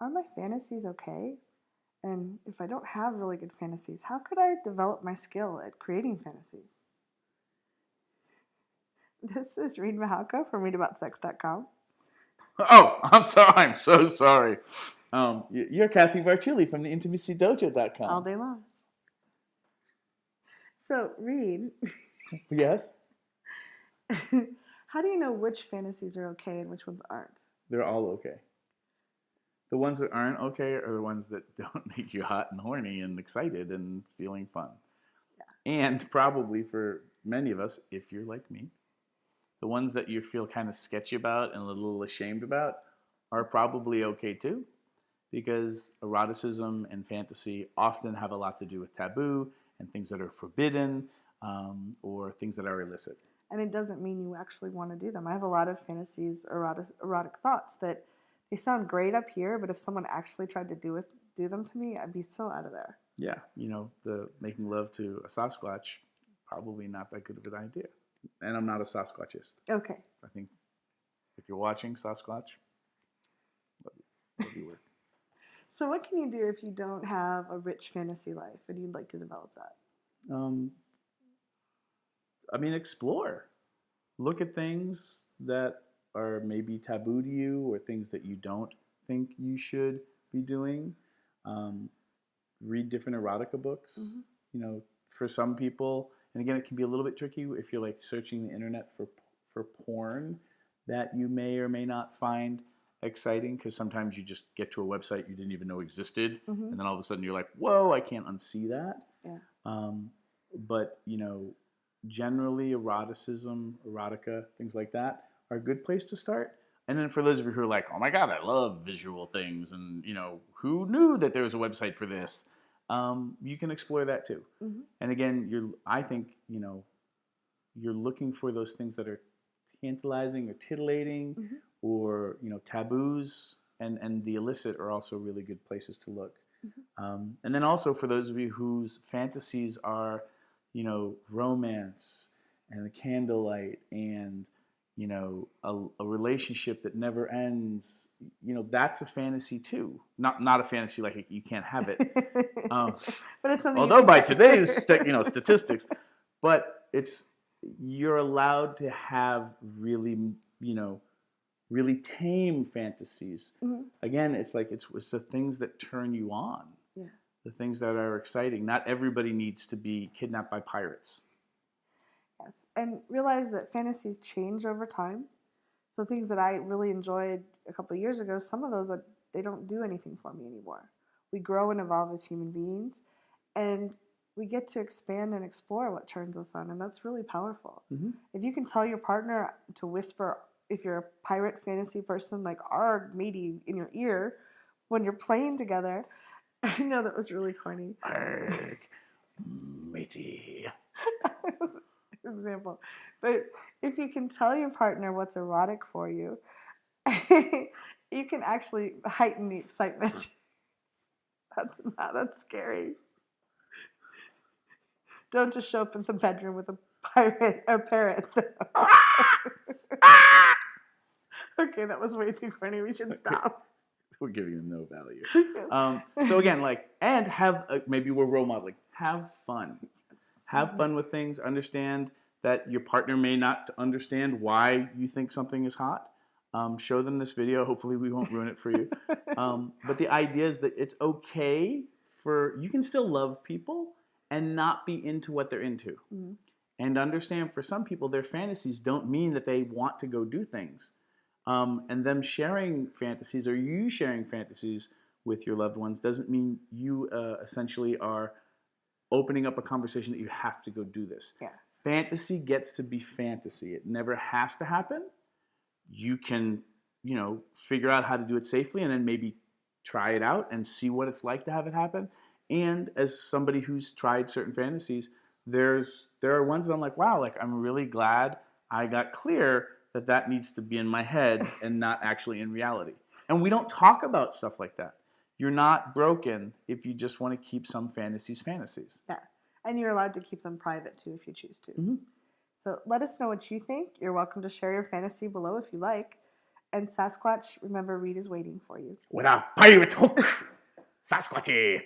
are my fantasies okay? And if I don't have really good fantasies, how could I develop my skill at creating fantasies? This is Reid from readaboutsex.com. Oh, I'm sorry. I'm so sorry. You're Cathy from the All intimacydojo.com. day long. So, Reid, Yes, how do you know which fantasies are okay and which ones aren't? they're all okay. The ones that aren't okay are the ones that don't make you hot and horny and excited and feeling fun. And probably for many of us, if you're like me, the ones that you feel kind of sketchy about and a little ashamed about are probably okay too, because eroticism and fantasy often have a lot to do with taboo and things that are forbidden, or things that are illicit. And it doesn't mean you actually want to do them. I have a lot of fantasies, erotic thoughts that they sound great up here, but if someone actually tried to do them to me, I'd be so out of there. Yeah, the making love to a sasquatch, probably not that good of an idea. And I'm not a sasquatchist. Okay. I think if you're watching Sasquatch, love your work. So, what can you do if you don't have a rich fantasy life and you'd like to develop that? Um, I mean, explore. Look at things that are maybe taboo to you or things that you don't think you should be doing. Um, Read different erotica books. Mm-hmm. For some people, and again, it can be a little bit tricky if you're like searching the internet for porn that you may or may not find exciting, because sometimes you just get to a website you didn't even know existed, Mm-hmm. and then all of a sudden you're like, whoa, I can't unsee that. Yeah. But generally eroticism, erotica, things like that are a good place to start. And then for those of you who are like, oh my God, I love visual things, and who knew that there was a website for this? You can explore that too. Mm-hmm. And again, I think you're looking for those things that are tantalizing or titillating, Mm-hmm. or taboos, and the illicit are also really good places to look. Mm-hmm. And then also for those of you whose fantasies are, romance and the candlelight and a relationship that never ends. That's a fantasy too. Not a fantasy like you can't have it. But it's something. Although by today's statistics, but you're allowed to have really really tame fantasies. Mm-hmm. Again, it's the things that turn you on. Yeah. The things that are exciting. Not everybody needs to be kidnapped by pirates. Yes, and realize that fantasies change over time. So things that I really enjoyed a couple of years ago, some of those they don't do anything for me anymore. We grow and evolve as human beings, and we get to expand and explore what turns us on, and that's really powerful. Mm-hmm. If you can tell your partner to whisper, if you're a pirate fantasy person, like "arg, matey" in your ear when you're playing together, I know that was really corny. Arg, matey. Example. But if you can tell your partner what's erotic for you, you can actually heighten the excitement. That's scary. Don't just show up in the bedroom with a parrot. Okay, that was way too corny. We should stop. We're giving them no value. So again, and have maybe we're role modeling. Have fun. Have fun with things. Understand that your partner may not understand why you think something is hot. Show them this video. Hopefully we won't ruin it for you. But the idea is that it's okay you can still love people and not be into what they're into. Mm-hmm. And understand for some people, their fantasies don't mean that they want to go do things. And them sharing fantasies or you sharing fantasies with your loved ones doesn't mean you essentially are opening up a conversation that you have to go do this. Yeah. Fantasy gets to be fantasy. It never has to happen. You can, figure out how to do it safely and then maybe try it out and see what it's like to have it happen. And as somebody who's tried certain fantasies, there are ones that I'm like, wow, I'm really glad I got clear that needs to be in my head and not actually in reality. And we don't talk about stuff like that. You're not broken if you just want to keep some fantasies. Yeah. And you're allowed to keep them private too if you choose to. Mm-hmm. So let us know what you think. You're welcome to share your fantasy below if you like. And Sasquatch, remember, Reid is waiting for you. With a pirate hook. Sasquatchy.